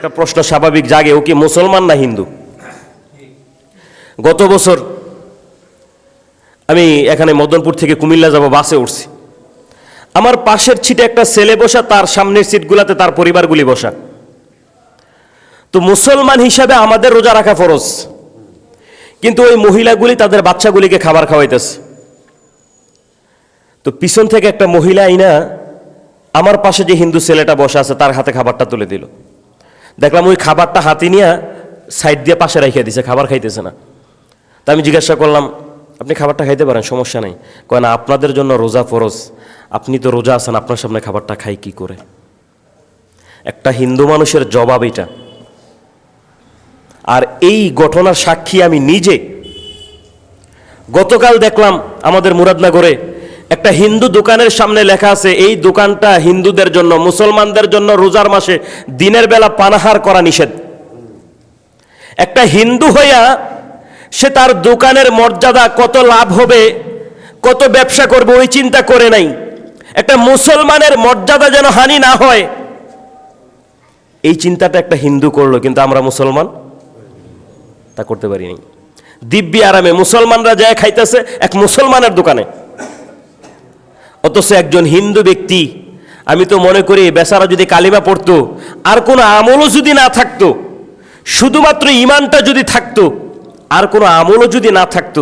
একটা প্রশ্ন স্বাভাবিক জাগে, ও কি মুসলমান না হিন্দু? গত বছর আমি এখানে মদনপুর থেকে কুমিল্লা যাব, বাসে উঠছি। আমার পাশের সিটে একটা ছেলে বসা, তার সামনের সিটগুলোতে তার পরিবারগুলি বসা। তো মুসলমান হিসাবে আমাদের রোজা রাখা ফরজ, কিন্তু ওই মহিলাগুলি তাদের বাচ্চাগুলিকে খাবার খাওয়াইতেছে। তো পিছন থেকে একটা মহিলা আইনা আমার পাশে যে হিন্দু ছেলেটা বসা আছে তার হাতে খাবারটা তুলে দিল। দেখলাম ওই খাবারটা হাতে নিয়ে সাইড দিয়ে পাশে রেখে দিছে, খাবার খাইতেছে না। তা আমি জিজ্ঞাসা করলাম, আপনি খাবারটা খাইতে পারেন, সমস্যা নেই। কয় না, আপনাদের জন্য রোজা ফরজ, আপনি তো রোজা আছেন, আপনার সামনে খাবারটা খাই কি করে? একটা হিন্দু মানুষের জবাব এটা। আর এই ঘটনার সাক্ষী আমি নিজে। গতকাল দেখলাম আমাদের মুরাদনগরে একটা হিন্দু দোকানের সামনে লেখা আছে, এই দোকানটা হিন্দুদের জন্য, মুসলমানদের জন্য রোজার মাসে দিনের বেলা পানাহার করা নিষেধ। একটা হিন্দু হইয়া সে তার দোকানের মর্যাদা, কত লাভ হবে, কত ব্যবসা করবে, ওই চিন্তা করে নাই। একটা মুসলমানের মর্যাদা যেন হানি না হয়, এই চিন্তাটা একটা হিন্দু করলো, কিন্তু আমরা মুসলমান তা করতে পারি নাই। দিব্যি আরামে মুসলমানরা যায় খাইতেছে এক মুসলমানের দোকানে, অথচ একজন হিন্দু ব্যক্তি, আমি তো মনে করি বেচারা যদি কালিমা পড়তো, আর কোনো আমলও যদি না থাকতো, শুধুমাত্র ইমানটা যদি থাকতো, আর কোনো আমলও যদি না থাকতো,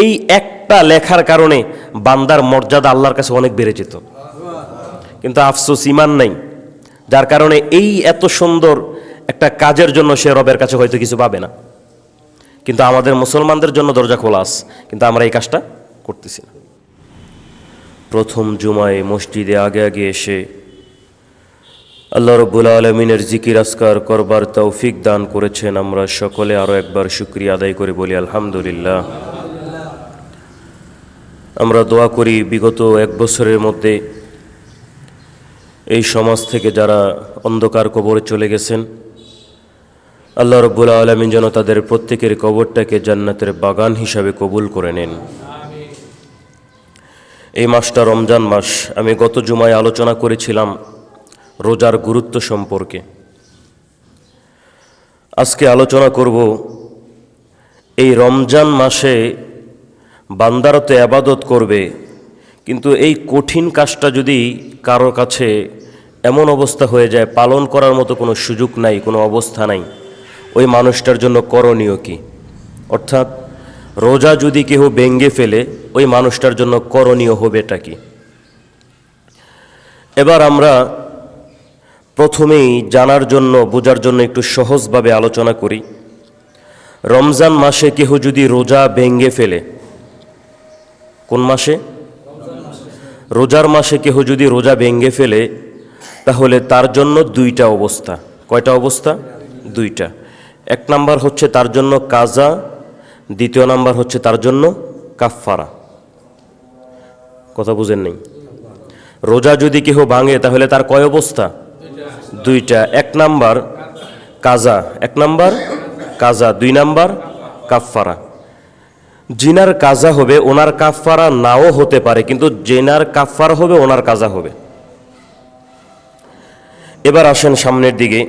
এই একটা লেখার কারণে বান্দার মর্যাদা আল্লাহর কাছে অনেক বেড়ে যেত। কিন্তু আফসোস, ইমান নাই, যার কারণে এই এত সুন্দর একটা কাজের জন্য সে রবের কাছে হয়তো কিছু পাবে না। কিন্তু আমাদের মুসলমানদের জন্য দরজা খোলা আছে, কিন্তু আমরা এই কাজটা করতেছি না। প্রথম জুমায় মসজিদে আগে আগে এসে আল্লাহ রব্বুল আলমিনের জিকির আসকার করবার তৌফিক দান করেছেন। আমরা সকলে আরও একবার শুকরিয়া আদায় করে বলি আলহামদুলিল্লাহ। আমরা দোয়া করি বিগত এক বছরের মধ্যে এই সমাজ থেকে যারা অন্ধকার কবরে চলে গেছেন, আল্লাহ রব্বুল আলমিন যেন তাদের প্রত্যেকের কবরটাকে জান্নাতের বাগান হিসাবে কবুল করে নেন। এই মাসটা রমজান মাস। আমি গত জুমায় আলোচনা করেছিলাম রোজার গুরুত্ব সম্পর্কে। আজকে আলোচনা করব এই রমজান মাসে বান্দারা তো ইবাদত করবে, কিন্তু এই কঠিন কাজটা যদি কারো কাছে এমন অবস্থা হয়ে যায় পালন করার মতো কোনো সুযোগ নাই, কোনো অবস্থা নাই, ওই মানুষটার জন্য করণীয় কি? অর্থাৎ রোজা যদি কেউ ভেঙে ফেলে, ওই মানুষটার জন্য করণীয় হবেটা কি? এবার আমরা প্রথমেই জানার জন্য, বোঝার জন্য একটু সহজভাবে আলোচনা করি। রমজান মাসে কেহ যদি রোজা ভেঙে ফেলে, কোন মাসে? রোজার মাসে কেহ যদি রোজা ভেঙে ফেলে, তাহলে তার জন্য দুইটা অবস্থা। কয়টা অবস্থা? দুইটা। এক নাম্বার হচ্ছে তার জন্য কাজা, দ্বিতীয় নাম্বার হচ্ছে তার জন্য কাফফারা। কথা বুঝেন নাই? রোজা যদি কেহ ভাঙে তাহলে তার কয় অবস্থা? দুইটা। এক নাম্বার কাজা, এক নাম্বার কাজা, দুই নাম্বার কাফফারা। জিনার কাজা হবে, ওনার কাফফারা নাও হতে পারে, কিন্তু জিনার কাফফারা হবে, ওনার কাজা হবে। এবার আসেন সামনের দিকে।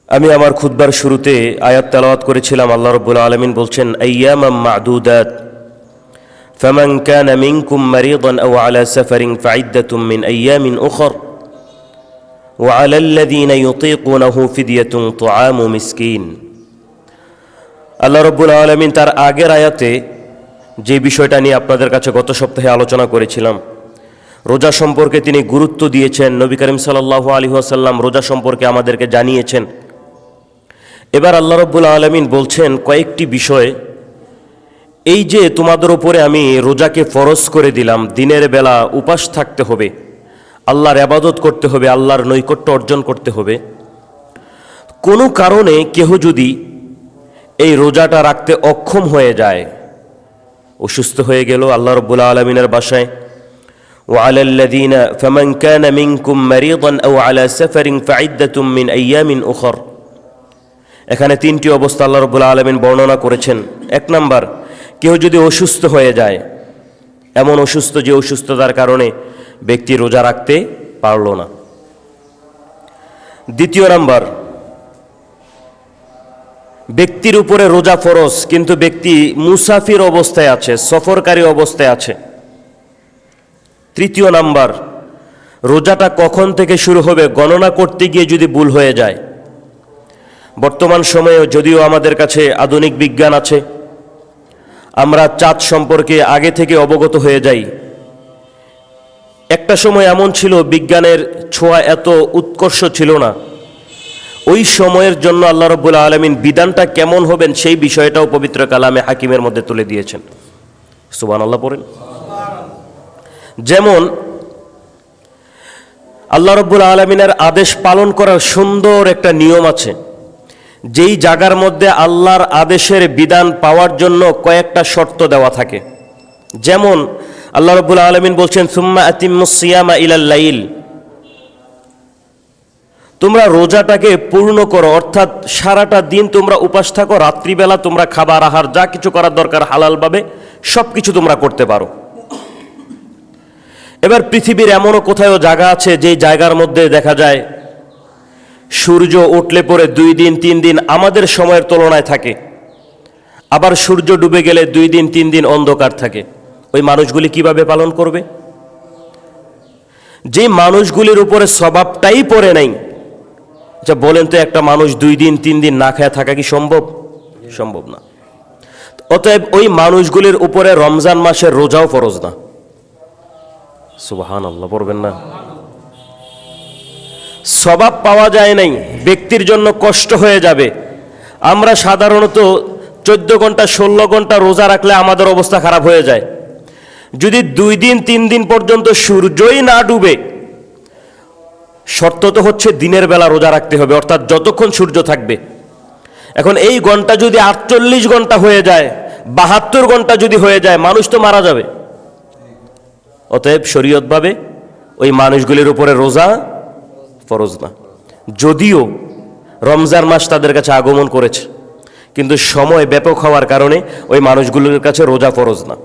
আমি আমার খুতবার শুরুতে আয়াত তেলাওয়াত করেছিলাম। আল্লাহ রাব্বুল আলামিন বলছেন, আইয়ামাম মা'দুদাত ফামান কানা মিনকুম মারিদান আও আলা সাফারিন ফাইদ্দাতুম মিন আইয়ামিন উখর ওয়া আলাল্লাযীনা ইউতীকুনাহু ফিদিয়াতুন তুআমু মিসকিন। আল্লাহ রাব্বুল আলামিন তার আগের আয়াতে যে বিষয়টা নিয়ে আপনাদের কাছে গত সপ্তাহে আলোচনা করেছিলাম, রোজা সম্পর্কে তিনি গুরুত্ব দিয়েছেন। নবী করিম সাল্লাল্লাহু আলাইহি ওয়াসাল্লাম রোজা সম্পর্কে আমাদেরকে জানিয়েছেন। এবার আল্লাহ রাব্বুল আলামিন বলছেন কয়েকটি বিষয়, এই যে তোমাদের উপরে আমি রোজাকে ফরজ করে দিলাম, দিনের বেলা উপাস থাকতে হবে, আল্লাহর ইবাদত করতে হবে, আল্লাহর নৈকট্য অর্জন করতে হবে। কোনো কারণে কেহ যদি এই রোজাটা রাখতে অক্ষম হয়ে যায়, অসুস্থ হয়ে গেল, আল্লাহ রাব্বুল আলামিনের ভাষায় ওয়ালাল্লাযীনা ফামান কানা মিনকুম মারিদান আও আলা সাফারিন ফাইদ্দাতুম মিন আইয়ামিন উখর। এখানে তিনটি অবস্থা আল্লাহ রাব্বুল আলামিন বর্ণনা করেছেন। এক নাম্বার, কেউ যদি অসুস্থ হয়ে যায়, এমন অসুস্থ যে অসুস্থতার কারণে ব্যক্তি রোজা রাখতে পারল না। দ্বিতীয় নাম্বার, ব্যক্তির উপরে রোজা ফরজ, কিন্তু ব্যক্তি মুসাফির অবস্থায় আছে, সফরকারী অবস্থায় আছে। তৃতীয় নাম্বার, রোজাটা কখন থেকে শুরু হবে গণনা করতে গিয়ে যদি ভুল হয়ে যায়। বর্তমান সময়ে যদিও আমাদের কাছে আধুনিক বিজ্ঞান আছে, আমরা চাঁদ সম্পর্কে আগে থেকে অবগত হয়ে যাই। একটা সময় এমন ছিল বিজ্ঞানের ছোঁয়া এত উৎকর্ষ ছিল না। ওই সময়ের জন্য আল্লাহ রাব্বুল আলামিন বিধানটা কেমন হবেন সেই বিষয়টাও পবিত্র কালামে হাকিমের মধ্যে তুলে দিয়েছেন। সুবহানাল্লাহ পড়েন। যেমন আল্লাহ রাব্বুল আলামিনের আদেশ পালন করার সুন্দর একটা নিয়ম আছে। যেই জায়গার মধ্যে আল্লাহর আদেশের বিধান পাওয়ার জন্য কয়েকটা শর্ত দেওয়া থাকে। যেমন আল্লাহ রাব্বুল আলামিন বলছেন সুম্মা আতিম্মুস সিয়ামা ইলাল লাইল, তোমরা রোজাটাকে পূর্ণ করো, অর্থাৎ সারাটা দিন তোমরা উপাস থাকো, রাত্রিবেলা তোমরা খাবার আহার যা কিছু করার দরকার হালালভাবে সব কিছু তোমরা করতে পারো। এবার পৃথিবীর এমনও কোথাও জায়গা আছে যেই জায়গার মধ্যে দেখা যায় সূর্য উঠলে পরে 2 দিন 3 দিন আমাদের সময়ের তুলনায় থাকে, আবার সূর্য ডুবে গেলে 2 দিন 3 দিন অন্ধকার থাকে। ওই মানুষগুলি কিভাবে পালন করবে? যে মানুষগুলির উপরে স্বভাবটাই পড়ে নাই, আচ্ছা বলেন তো একটা মানুষ 2 দিন 3 দিন না খেয়ে থাকা কি সম্ভব? সম্ভব না। অতএব ওই মানুষগুলির উপরে রমজান মাসের রোজাও ফরজ না। সুবহানাল্লাহ পড়বেন না। স্বভাব পাওয়া যায় নাই, ব্যক্তির জন্য কষ্ট হয়ে যাবে। আমরা সাধারণত 14 ঘন্টা 16 ঘন্টা রোজা রাখলে আমাদের অবস্থা খারাপ হয়ে যায়। যদি 2 দিন 3 দিন পর্যন্ত সূর্যই না ডুবে, শর্ত তো হচ্ছে দিনের বেলা রোজা রাখতে হবে, অর্থাৎ যতক্ষণ সূর্য থাকবে। এখন এই ঘন্টা যদি 48 ঘন্টা হয়ে যায়, 72 ঘন্টা যদি হয়ে যায়, মানুষ তো মারা যাবে। অতএব শরীয়তভাবে ওই মানুষগুলির উপরে রোজা ফরজ না। যদিও রমজান মাস তাদের কাছে আগমন করেছে, কিন্তু সময় ব্যাপক হওয়ার কারণে ওই মানুষগুলোর কাছে রোজা ফরজ না।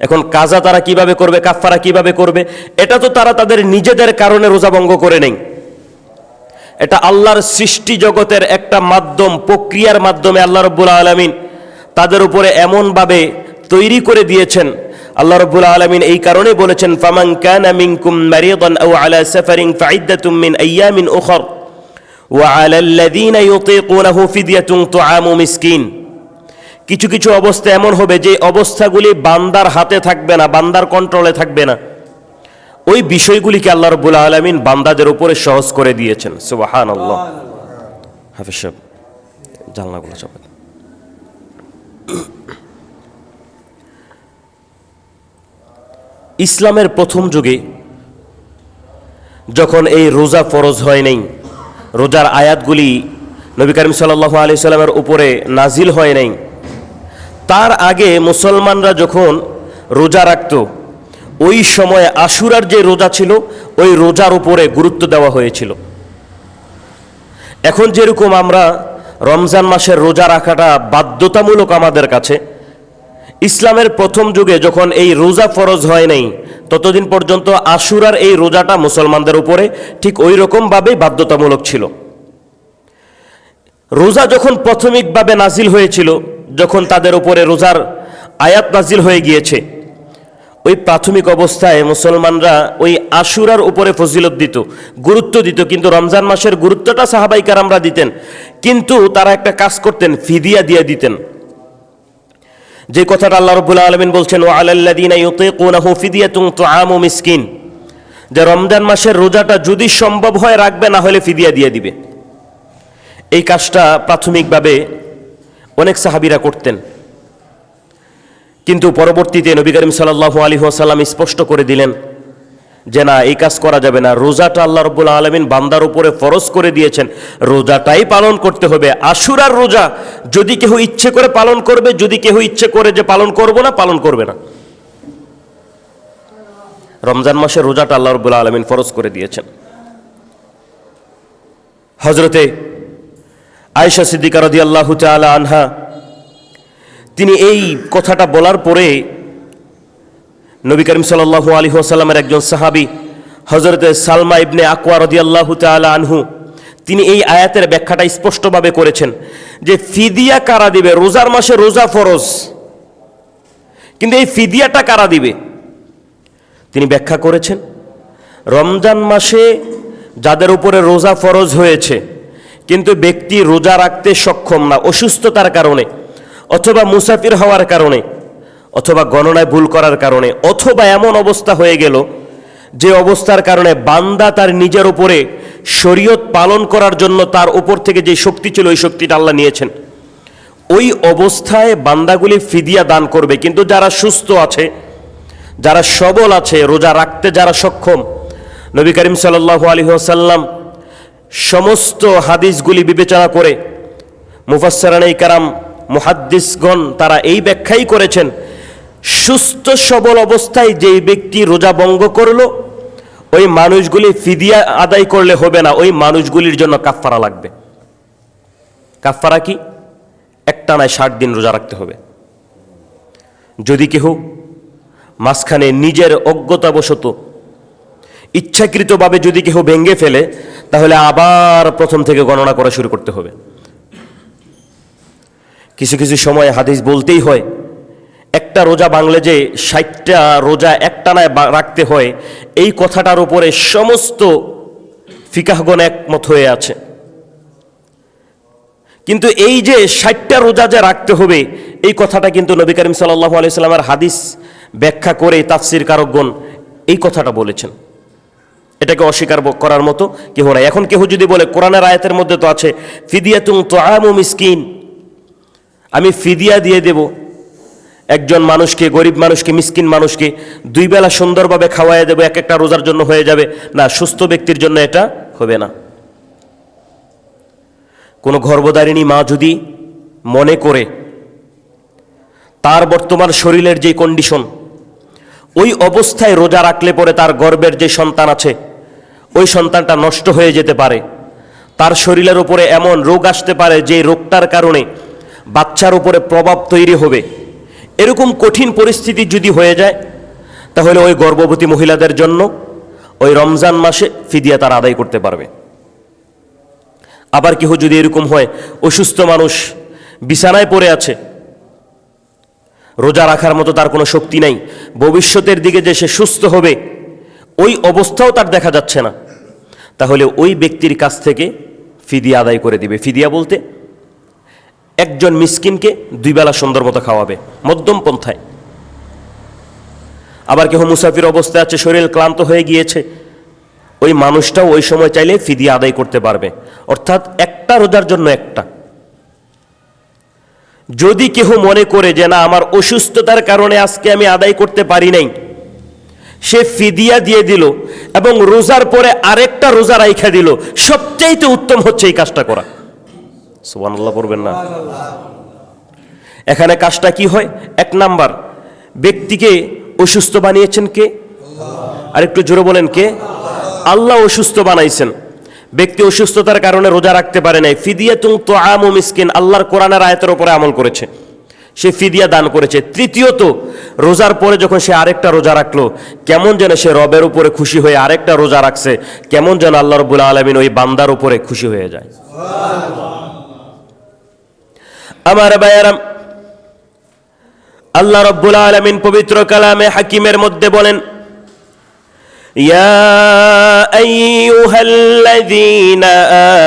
এখন কাজা তারা কিভাবে করবে, কাফারা কিভাবে করবে, এটা তো তারা তাদের নিজেদের কারণে রোজা ভঙ্গ করে নেই। এটা আল্লাহর সৃষ্টি জগতের একটা মাধ্যম, প্রক্রিয়ার মাধ্যমে আল্লাহ রাব্বুল আলামিন তাদের উপরে এমনভাবে তৈরি করে দিয়েছেন। আল্লাহ রাব্বুল আলামিন এই কারণে বলেছেন ফামান কানা মিনকুম মারিদান আও আলা সাফারিন ফাইদ্দাতুম মিন আইয়ামিন উখর ওয়া আলাল্লাযীনা ইউতীকুনাহু ফিদয়াতুন তুআমু মিসকিন। কিছু কিছু অবস্থা এমন হবে যে অবস্থাগুলি বান্দার হাতে থাকবে না, বান্দার কন্ট্রোলে থাকবে না। ওই বিষয়গুলিকে আল্লাহ রাব্বুল আলামিন বান্দাদের উপরে সহজ করে দিয়েছেন। সুবহানাল্লাহ। হাফেজ সাহেব জানলাগুলো চাপেন। ইসলামের প্রথম যুগে যখন এই রোজা ফরজ হয় নাই, রোজার আয়াতগুলি নবী করিম সাল্লাল্লাহু আলাইহি সাল্লামের উপরে নাজিল হয় নাই, তার আগে মুসলমানরা যখন রোজা রাখত, ওই সময় আশুরার যে রোজা ছিল ওই রোজার উপরে গুরুত্ব দেওয়া হয়েছিল। এখন যেরকম আমরা রমজান মাসের রোজা রাখাটা বাধ্যতামূলক আমাদের কাছে, ইসলামের প্রথম যুগে যখন এই রোজা ফরজ হয় নাই ততদিন পর্যন্ত আশুরার এই রোজাটা মুসলমানদের উপরে ঠিক ওই রকমভাবেই বাধ্যতামূলক ছিল। রোজা যখন প্রাথমিকভাবে নাজিল হয়েছিল, যখন তাদের উপরে রোজার আয়াত নাজিল হয়ে গিয়েছে, ওই প্রাথমিক অবস্থায় মুসলমানরা ওই আশুরার উপরে ফজিলত দিত, গুরুত্ব দিত, কিন্তু রমজান মাসের গুরুত্বটা সাহাবায়ে কেরামরা দিতেন, কিন্তু তারা একটা কাজ করতেন, ফিদিয়া দিয়ে দিতেন। যে কথাটা আল্লাহ রাব্বুল আলামিন বলছেন ওয়া আলাল্লাযীনা ইউতীকুনাহু ফিদয়াতুন তুআমু মিসকিন, যে রমজান মাসের রোজাটা যদি সম্ভব হয় রাখবে, না হলে ফিদিয়া দিয়ে দিবে। এই কাজটা প্রাথমিকভাবে অনেক সাহাবীরা করতেন, কিন্তু পরবর্তীতে নবী করিম সাল্লাল্লাহু আলাইহি ওয়াসাল্লাম স্পষ্ট করে দিলেন যে না, এই কাজ করা যাবে না। রোজাটা আল্লাহ রাব্বুল আলামিন বান্দার উপরে ফরজ করে দিয়েছেন, রোজাটাই পালন করতে হবে। আশুরার রোজা যদি কেউ ইচ্ছে করে পালন করবে, যদি কেউ ইচ্ছে করে যে পালন করব না, পালন করবে না। রমজান মাসের রোজাটা আল্লাহ রাব্বুল আলামিন ফরজ করে দিয়েছেন। হযরতে আয়েশা সিদ্দিকা রাদিয়াল্লাহু তাআলা আনহা তিনি এই কথাটা বলার পরে নবী করিম সাল্লাল্লাহু আলাইহি ওয়াসাল্লামের একজন সাহাবী হযরতে সালমা ইবনে আকওয়া রাদিয়াল্লাহু তাআলা আনহু তিনি এই আয়াতের ব্যাখ্যাটা স্পষ্টভাবে করেছেন যে ফিদিয়া কারা দিবে। রোজার মাসে রোজা ফরজ, কিন্তু এই ফিদিয়াটা কারা দিবে? তিনি ব্যাখ্যা করেছেন রমজান মাসে যাদের উপরে রোজা ফরজ হয়েছে কিন্তু ব্যক্তি রোজা রাখতে সক্ষম না, অসুস্থতার কারণে অথবা মুসাফির হওয়ার কারণে অথবা গণনায় ভুল করার কারণে অথবা এমন অবস্থা হয়ে গেল যে অবস্থার কারণে বান্দা তার নিজের উপরে শরীয়ত পালন করার জন্য তার উপর থেকে যে শক্তি ছিল ওই শক্তিটা আল্লাহ নিয়েছেন, ওই অবস্থায় বান্দাগুলি ফিদিয়া দান করবে। কিন্তু যারা সুস্থ আছে, যারা সবল আছে, রোজা রাখতে যারা সক্ষম, নবী করিম সাল্লাল্লাহু আলাইহি ওয়াসাল্লাম সমস্ত হাদিসগুলি বিবেচনা করে মুফাসসিরানে কেরাম, মুহাদ্দিসগণ তারা এই ব্যাখ্যাই করেছেন সুস্থ সবল অবস্থায় যেই ব্যক্তি রোজা ভঙ্গ করলো ওই মানুষগুলি ফিদিয়া আদায় করলে হবে না, ওই মানুষগুলির জন্য কাফফারা লাগবে। কাফফারা কি? একটানায় 60 দিন রোজা রাখতে হবে। যদি কেহ মাঝখানে নিজের অজ্ঞতাবশত ইচ্ছাকৃতভাবে যদি কেহ ভেঙে ফেলে তাহলে আবার প্রথম থেকে গণনা করা শুরু করতে হবে। কিছু কিছু সময় হাদিস বলতেই হয় একটা রোজা ভাঙলে যে 60টা রোজা একটানায় রাখতে হয়, এই কথাটার উপরে সমস্ত ফিকাহগণ একমত হয়ে আছে। কিন্তু এই যে 60টা রোজা যে রাখতে হবে এই কথাটা কিন্তু নবী করিম সাল্লাল্লাহু আলাইহি সাল্লামের হাদিস ব্যাখ্যা করে তাফসীর কারকগণ এই কথাটা বলেছেন। এটাকে অস্বীকার করার মতো কেহ নাই। এখন কেহ যদি বলে কোরআনের আয়াতের মধ্যে তো আছে ফিদিয়াতুন তুআমু মিসকিন, আমি ফিদিয়া দিয়ে দেব একজন মানুষকে, গরিব মানুষকে, মিসকিন মানুষকে 2 বেলা সুন্দরভাবে খাওয়াইয়া দেব, এক একটা রোজার জন্য হয়ে যাবে। না, সুস্থ ব্যক্তির জন্য এটা হবে না। কোনো গর্ভধারিণী মা যদি মনে করে তার বর্তমান শরীরের যে কন্ডিশন, ওই অবস্থায় রোজা রাখলে পরে তার গর্ভের যে সন্তান আছে ওই সন্তানটা নষ্ট হয়ে যেতে পারে, তার শরীরের উপরে এমন রোগ আসতে পারে যে রোগটার কারণে বাচ্চার উপরে প্রভাব তৈরি হবে, এরকম কঠিন পরিস্থিতি যদি হয়ে যায় তাহলে ওই গর্ভবতী মহিলাদের জন্য ওই রমজান মাসে ফিদিয়া তারা আদায় করতে পারবে। আবার কেহ যদি এরকম হয় অসুস্থ মানুষ বিছানায় পড়ে আছে, রোজা রাখার মতো তার কোনো শক্তি নাই, ভবিষ্যতের দিকে যে সে সুস্থ হবে ওই অবস্থাও তার দেখা যাচ্ছে না, তাহলে ওই ব্যক্তির কাছ থেকে ফিদিয়া আদায় করে দিবে। ফিদিয়া বলতে একজন মিসকিনকে 2 বেলা সুন্দর মতো খাওয়াবে, মধ্যম পন্থায়। আবার কেহ মুসাফির অবস্থায় আছে, শরীর ক্লান্ত হয়ে গিয়েছে, ওই মানুষটাও ওই সময় চাইলে ফিদিয়া আদায় করতে পারবে, অর্থাৎ একটা রোজার জন্য একটা। যদি কেহ মনে করে যে না আমার অসুস্থতার কারণে আজকে আমি আদায় করতে পারি নাই, সে ফিদিয়া দিয়ে দিল এবং রোজার পরে আরেকটা রোজা রাইখা দিল, সবচাইতে উত্তম হচ্ছে এই কাজটা করা। সুবহানাল্লাহ পড়বেন না? এখানে কাজটা কি হয়? 1 নাম্বার, ব্যক্তিকে অসুস্থ বানিয়েছেন কে? আর একটু জোরে বলেন কে? আল্লাহ অসুস্থ বানাইছেন। ব্যক্তি অসুস্থতার কারণে রোজা রাখতে পারে নাই, ফিদিয়াতুন তুআমু মিসকিন, আল্লাহর কোরআনের আয়াতের উপরে আমল করেছে, সে ফিদিয়া দান করেছে। তৃতীয়ত, রোজার পরে যখন সে আরেকটা রোজা রাখলো, কেমন যেন সে রবের উপরে খুশি হয়ে আরেকটা রোজা রাখছে, কেমন যেন আল্লাহ রাব্বুল আলামিন ওই বান্দার উপরে খুশি হয়ে যায়। আমার ভাইয়েরা, আল্লাহ রাব্বুল আলামিন পবিত্র কালামে হাকিমের মধ্যে বলেন, ইয়া আইয়ুহাল্লাযীনা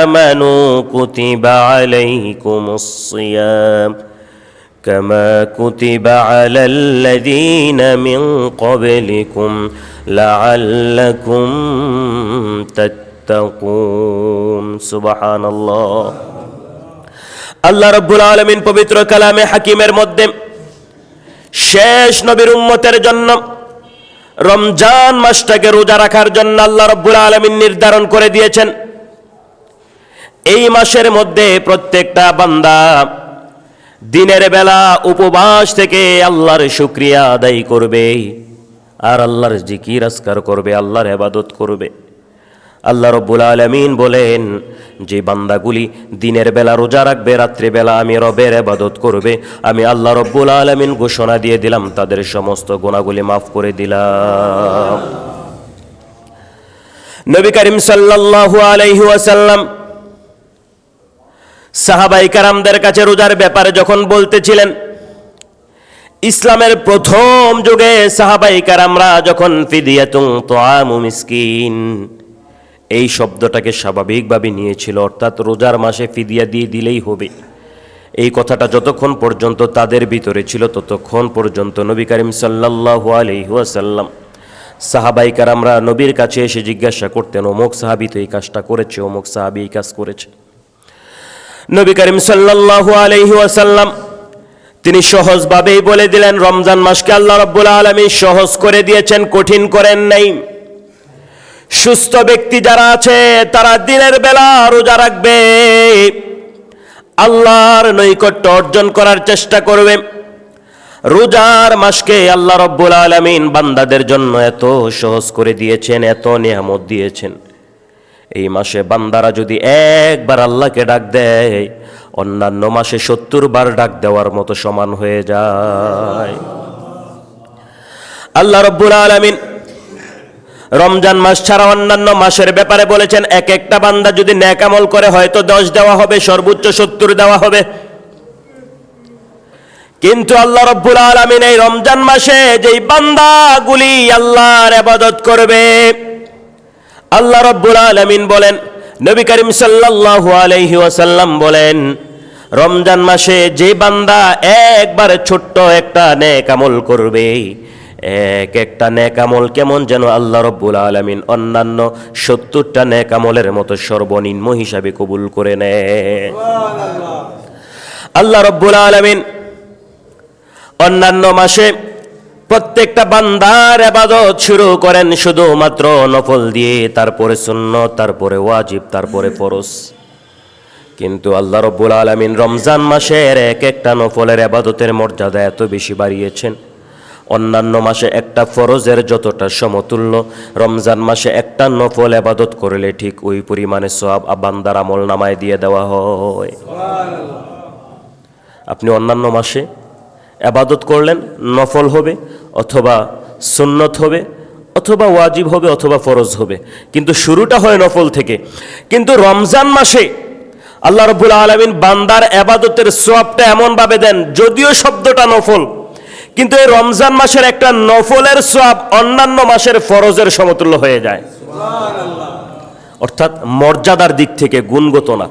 আমানু কুতিবা আলাইকুমুস সিয়াম কামা কুতিবা আলাল্লাযীনা মিন ক্বাবলিকুম লাআল্লাকুম তাত্তাকুন। সুবহানাল্লাহ। আল্লাহ রাব্বুল আলামিন পবিত্র কালামে হাকিমের মধ্যে শেষ নবীর উম্মতের জন্য রমজান মাসটাকে রোজা রাখার জন্য আল্লাহ রাব্বুল আলামিন নির্ধারণ করে দিয়েছেন। এই মাসের মধ্যে প্রত্যেকটা বান্দা দিনের বেলা উপবাস থেকে আল্লাহর শুকরিয়া আদায় করবে আর আল্লাহর জিকির আজকার করবে, আল্লাহর ইবাদত করবে। আল্লাহ রাব্বুল আলামিন বলেন, যে বান্দাগুলি দিনের বেলা রোজা রাখবে, রাত্রে বেলা আমি রবের ইবাদত করবে, আমি আল্লাহ রাব্বুল আলামিন ঘোষণা দিয়ে দিলাম তাদের সমস্ত গুনাহগুলি মাফ করে দিলাম। নবী করিম সাল্লাল্লাহু আলাইহি ওয়াসাল্লাম সাহাবায়ে কেরামদের কাছে রোজার ব্যাপারে যখন বলতেছিলেন, ইসলামের প্রথম যুগে সাহাবায়ে কেরামরা যখন ফিদিয়াতুন তুআমু মিসকিন এই শব্দটাকে স্বাভাবিকভাবে নিয়েছিল, অর্থাৎ রোজার মাসে ফিদিয়া দিয়ে দিলেই হবে। এই কথাটা যতক্ষণ পর্যন্ত তাদের ভিতরে ছিল ততক্ষণ পর্যন্ত নবী করিম সাল্লাল্লাহু আলাইহি ওয়াসাল্লাম সাহাবায়ে কেরামরা নবীর কাছে এসে জিজ্ঞাসা করতেন, অমুক সাহাবী তো এই কাজটা করেছে, অমুক সাহাবী এই কাজ করেছে। নবী করিম সাল্লাল্লাহু আলাইহি ওয়াসাল্লাম তিনি সহজভাবেই বলে দিলেন, রমজান মাসকে আল্লাহ রাব্বুল আলামিন সহজ করে দিয়েছেন, কঠিন করেন নাই। সুস্থ ব্যক্তি যারা আছে তারা দিনের বেলা রোজা রাখবে, আল্লাহর নৈকট্য অর্জন করার চেষ্টা করবে। রোজার মাসকে আল্লাহ রাব্বুল আলামিন বান্দাদের জন্য এত সহজ করে দিয়েছেন, এত নিয়ামত দিয়েছেন। এই মাসে বান্দারা যদি একবার আল্লাহকে ডাক দেয়, অন্যান্য মাসে 70 বার ডাক দেওয়ার মতো সমান হয়ে যায়। আল্লাহ রাব্বুল আলামিন রমজান মাস ছাড়া অন্যান্য মাসের ব্যাপারে বলেছেন, এক একটা বান্দা যদি নেক আমল করে হয়তো 10 দেওয়া হবে, সর্বোচ্চ 70 দেওয়া হবে। কিন্তু আল্লাহ রাব্বুল আলামিন এই রমজান মাসে যেই বান্দাগুলি আল্লাহর ইবাদত করবে, আল্লাহ রাব্বুল আলামিন বলেন, নবী করিম সাল্লাল্লাহু আলাইহি ওয়াসাল্লাম বলেন, রমজান মাসে যে বান্দা একবার ছোট্ট একটা নেক আমল করবে, এক একটা নেক আমল কেমন যেন আল্লাহ রাব্বুল আলামিন অন্যান্য 70টা নেক আমলের মতো সর্বনিম্ন হিসাবে কবুল করে নেয়। আল্লাহ রাব্বুল আলামিন অন্যান্য মাসে প্রত্যেকটা বান্দার ইবাদত শুরু করেন শুধুমাত্র নফল দিয়ে, তারপরে সুন্নত, তারপরে ওয়াজিব, তারপরে ফরজ। কিন্তু আল্লাহ রাব্বুল আলামিন রমজান মাসের এক একটা নফলের ইবাদতের মর্যাদা এত বেশি বাড়িয়েছেন, অন্যান্য মাসে একটা ফরজের যতটা সমতুল্য, রমজান মাসে একটা নফল ইবাদত করলে ঠিক ওই পরিমাণে সওয়াব বান্দার আমল নামায় দিয়ে দেওয়া হয়। আপনি অন্যান্য মাসে ইবাদত করলেন, নফল হবে অথবা সুন্নত হবে অথবা ওয়াজিব হবে অথবা ফরজ হবে, কিন্তু শুরুটা হয় নফল থেকে। কিন্তু রমজান মাসে আল্লাহ রাব্বুল আলামিন বান্দার ইবাদতের সওয়াবটা এমনভাবে দেন, যদিও শব্দটা নফল, কিন্তু এই রমজান মাসের একটা নফলের সওয়াব অন্যান্য মাসের ফরজের সমতুল্য হয়ে যায়। অর্থাৎ মর্যাদার দিক থেকে, গুণগত না,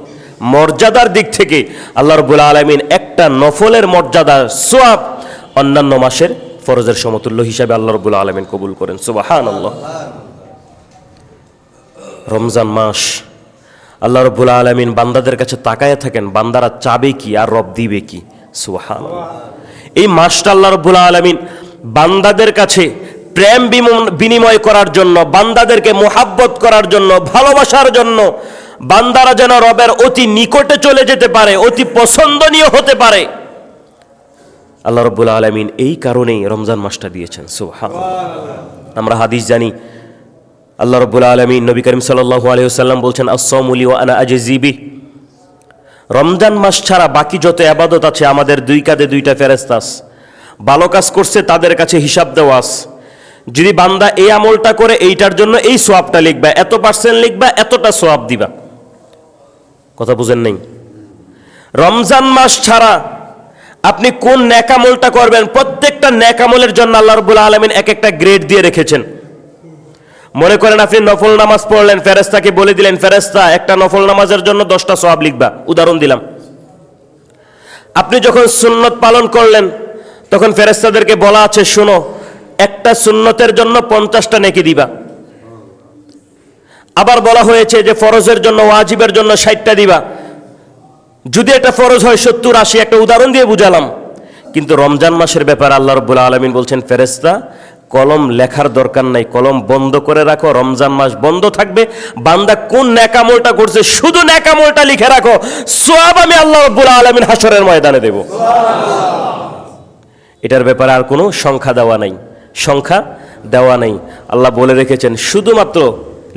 মর্যাদার দিক থেকে আল্লাহ রাব্বুল আলামিন একটা নফলের মর্যাদার সওয়াব অন্যান্য মাসের ফরজের সমতুল্য হিসাবে আল্লাহ রাব্বুল আলামিন কবুল করেন। সুবহানাল্লাহ। রমজান মাস আল্লাহ রাব্বুল আলামিন বান্দাদের কাছে তাকায় থাকেন, বান্দারা চাবে কি আর রব দিবে কি। সুবহানাল্লাহ। এই মাসটা আল্লাহ রাব্বুল আলামিন বান্দাদের কাছে প্রেম বিনিময় করার জন্য, বান্দাদেরকে মুহাব্বত করার জন্য, ভালোবাসার জন্য, বান্দারা যেন রবের অতি নিকটে চলে যেতে পারে, অতি পছন্দনীয় হতে পারে, আল্লাহ রাব্বুল আলামিন এই কারণেই রমজান মাসটা দিয়েছেন। সুবহানাল্লাহ। আমরা হাদিস জানি, আল্লাহ রাব্বুল আলামিন নবী করিম সাল্লাল্লাহু আলাইহি ওয়াসাল্লাম বলছেন, আস-সাওমু লি ওয়া আনা আজজি বিহি। রমজান মাস ছাড়া বাকি যত ইবাদত আছে আমাদের দুই কাঁধে দুইটা ফেরেশতা আছে, ভালো কাজ করছে তাদের কাছে হিসাব দেওয়া আছে। যদি বান্দা এই আমলটা করে এইটার জন্য এই সওয়াবটা লিখবা, এত পার্সেন্ট লিখবা, এতটা সওয়াব দিবা। কথা বুঝেন নাই? রমজান মাস ছাড়া আপনি কোন নেক আমলটা করবেন, প্রত্যেকটা নেক আমলের জন্য আল্লাহ রাব্বুল আলামিন এক একটা গ্রেড দিয়ে রেখেছেন। মনে করেন আপনি নফল নামাজ পড়লেন, ফেরেশতাকে বলে দিলেন, ফেরেশতা একটা নফল নামাজের জন্য 10টা সওয়াব লিখবা, উদাহরণ দিলাম। আপনি যখন সুন্নত পালন করলেন তখন ফেরেশতাদেরকে বলা আছে, শোনো, একটা সুন্নতের জন্য 50টা নেকি দিবা। আবার বলা হয়েছে যে ফরজের জন্য, ওয়াজিবের জন্য 60টা দিবা। যদি এটা ফরজ হয় 70, 80, একটা উদাহরণ দিয়ে বুঝালাম। কিন্তু রমজান মাসের ব্যাপারে আল্লাহ রাব্বুল আলামিন বলছেন, ফেরেশতা কলম লেখার দরকার নাই, কলম বন্ধ করে রাখো, রমজান মাস বন্ধ থাকবে, বান্দা কোন নেক আমলটা করছে শুধু নেক আমলটা লিখে রাখো, সওয়াব আমি আল্লাহ রাব্বুল আলামিন হাসরের ময়দানে দেব। এটার ব্যাপারে আর কোনো সংখ্যা দেওয়া নাই, সংখ্যা দেওয়া নাই। আল্লাহ বলে রেখেছেন শুধুমাত্র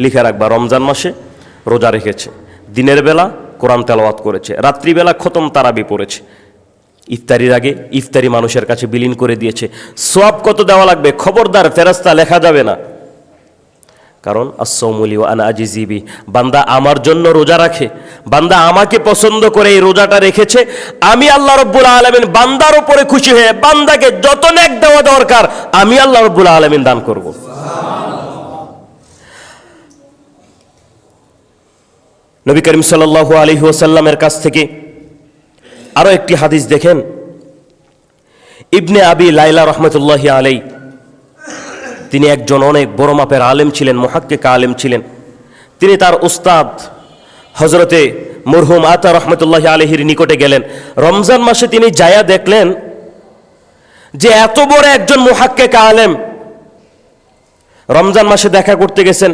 লিখে রাখবা। রমজান মাসে রোজা রেখেছে, দিনের বেলা কোরআন তেলাওয়াত করেছে, রাত্রিবেলা খতম তারাবি পড়েছে, ইফতারির আগে ইফতারি মানুষের কাছে বিলীন করে দিয়েছে। সওয়াব কত দেওয়া লাগবে? খবরদার ফেরেশতা লেখা যাবে না, কারণ as-sawmuli wa ana ajzi bi, বান্দা আমার জন্য রোজা রাখে, বান্দা আমাকে পছন্দ করে এই রোজাটা রেখেছে, আমি আল্লাহ রাব্বুল আলামিন বান্দার উপরে খুশি হয়ে বান্দাকে যত নেক দেওয়া দরকার আমি আল্লাহ রাব্বুল আলামিন দান করব। নবী করিম সাল্লাল্লাহু আলাইহি ওয়াসাল্লামের কাছ থেকে আরো একটি হাদিস দেখেন। ইবনে আবি লাইলা রাহমাতুল্লাহি আলাইহি, তিনি একজন অনেক বড় মাপের আলেম ছিলেন, মুহাক্কিক আলেম ছিলেন। তিনি তার উস্তাদ হযরতে মরহুম আতা রাহমাতুল্লাহি আলাইহির নিকটে গেলেন। রমজান মাসে তিনি যায়া দেখলেন যে এত বড় একজন মুহাক্কিক আলেম রমজান মাসে দেখা করতে গেছেন,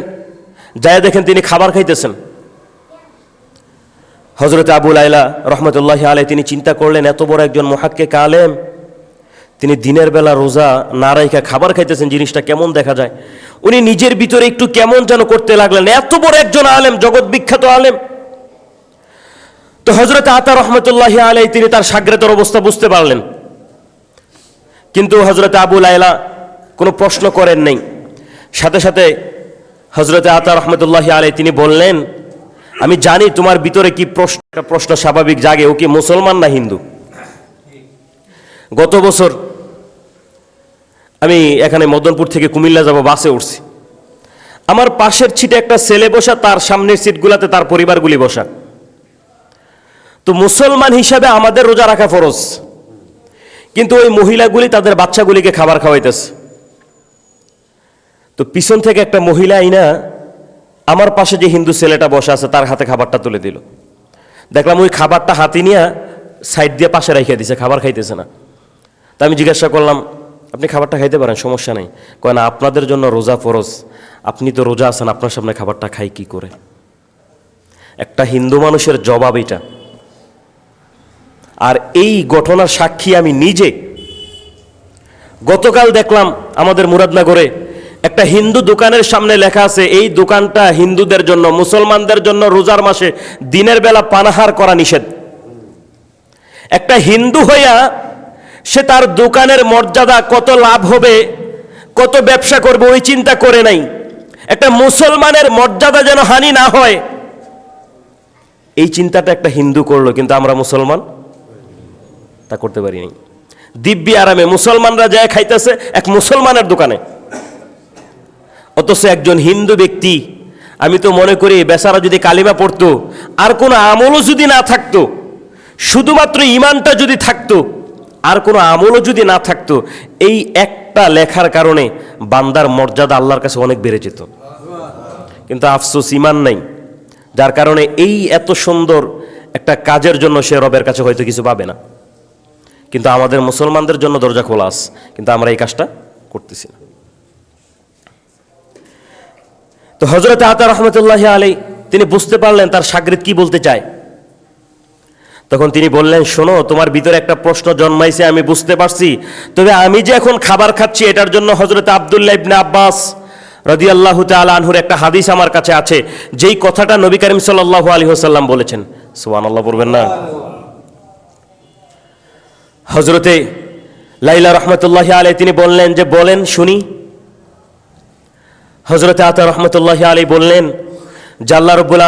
যায়া দেখেন তিনি খাবার খাইতেছেন। হযরতে আবু লাইলা রাহমাতুল্লাহি আলাইহি তিনি চিন্তা করলেন, এত বড় একজন মুহাক্কিক আলেম তিনি দিনের বেলা রোজা না রাইখা খাবার খাইতেছেন, জিনিসটা কেমন দেখা যায়। উনি নিজের ভিতরে একটু কেমন যেন করতে লাগলেন, এত বড় একজন আলেম, জগৎ বিখ্যাত আলেম। তো হযরত আতা রাহমাতুল্লাহি আলাইহি তিনি তার শাগরেদের অবস্থা বুঝতে পারলেন, কিন্তু হযরত আবু লাইলা কোনো প্রশ্ন করেন নাই। সাথে সাথে হযরত আতা রাহমাতুল্লাহি আলাইহি তিনি বললেন, আমি জানি তোমার ভিতরে কি প্রশ্ন স্বাভাবিক জাগে, ও কি মুসলমান না হিন্দু। গত বছর আমি এখানে মদনপুর থেকে কুমিল্লা যাব, বাসে উঠছি। আমার পাশের সিটে একটা ছেলে বসা, তার সামনের সিটগুলাতে তার পরিবারগুলি বসা। তো মুসলমান হিসাবে আমাদের রোজা রাখা ফরজ, কিন্তু ওই মহিলাগুলি তাদের বাচ্চাগুলিকে খাবার খাওয়াইতেছে। তো পিছন থেকে একটা মহিলা আইনা আমার পাশে যে হিন্দু ছেলেটা বসা আছে তার হাতে খাবারটা তুলে দিল। দেখলাম ওই খাবারটা হাতে নিয়ে সাইড দিয়ে পাশে রেখে দিছে, খাবার খাইতেছে না। তা আমি জিজ্ঞাসা করলাম, আপনি খাবারটা খাইতে পারেন, সমস্যা নেই। কয় না, আপনাদের জন্য রোজা ফরজ, আপনি তো রোজা আছেন, আপনার সামনে খাবারটা খাই কি করে। একটা হিন্দু মানুষের জবাব এটা। আর এই ঘটনার সাক্ষী আমি নিজে। গতকাল দেখলাম আমাদের মুরাদনগরে একটা হিন্দু দোকানের সামনে লেখা আছে, এই দোকানটা হিন্দুদের জন্য, মুসলমানদের জন্য রোজার মাসে দিনের বেলা পানাহার করা নিষেধ। একটা হিন্দু হইয়া সে তার দোকানের মর্যাদা, কত লাভ হবে, কত ব্যবসা করবে ওই চিন্তা করে নাই। একটা মুসলমানের মর্যাদা যেন হানি না হয় এই চিন্তাটা একটা হিন্দু করলো, কিন্তু আমরা মুসলমান তা করতে পারি নাই। দিব্যি আরামে মুসলমানরা যায় খাইতেছে এক মুসলমানের দোকানে, অথচ একজন হিন্দু ব্যক্তি, আমি তো মনে করি বেচারা যদি কালিমা পড়তো, আর কোনো আমলও যদি না থাকতো, শুধুমাত্র ইমানটা যদি থাকতো, আর কোনো আমলও যদি না থাকতো, এই একটা লেখার কারণে বান্দার মর্যাদা আল্লাহর কাছে অনেক বেড়ে যেত। কিন্তু আফসোস ইমান নাই, যার কারণে এই এত সুন্দর একটা কাজের জন্য সে রবের কাছে হয়তো কিছু পাবে না। কিন্তু আমাদের মুসলমানদের জন্য দরজা খোলা আছে, কিন্তু আমরা এই কাজটা করতেছি না। তো হযরত আতা রাহমাতুল্লাহি আলাইহি তিনি বুঝতে পারলেন তার শাগরিদ কি বলতে চায়। তখন তিনি বললেন, শোনো, তোমার ভিতরে একটা প্রশ্ন জন্মাইছে, আমি বুঝতে পারছি। তবে আমি যে এখন খাবার খাচ্ছি এটার জন্য হযরত আব্দুল্লাহ ইবনে আব্বাস রাদিয়াল্লাহু তাআলা আনহুর একটা হাদিস আমার কাছে আছে, যেই কথাটা নবী করিম সাল্লাল্লাহু আলাইহি ওয়াসাল্লাম বলেছেন। সুবহানাল্লাহ বলবেন না? হযরতে লাইলা রাহমাতুল্লাহি আলাইহি তিনি বললেন যে, বলেন শুনি। হযরতে আতা রাহমাতুল্লাহি আলাইহি বললেন যে, আল্লাহ রাব্বুল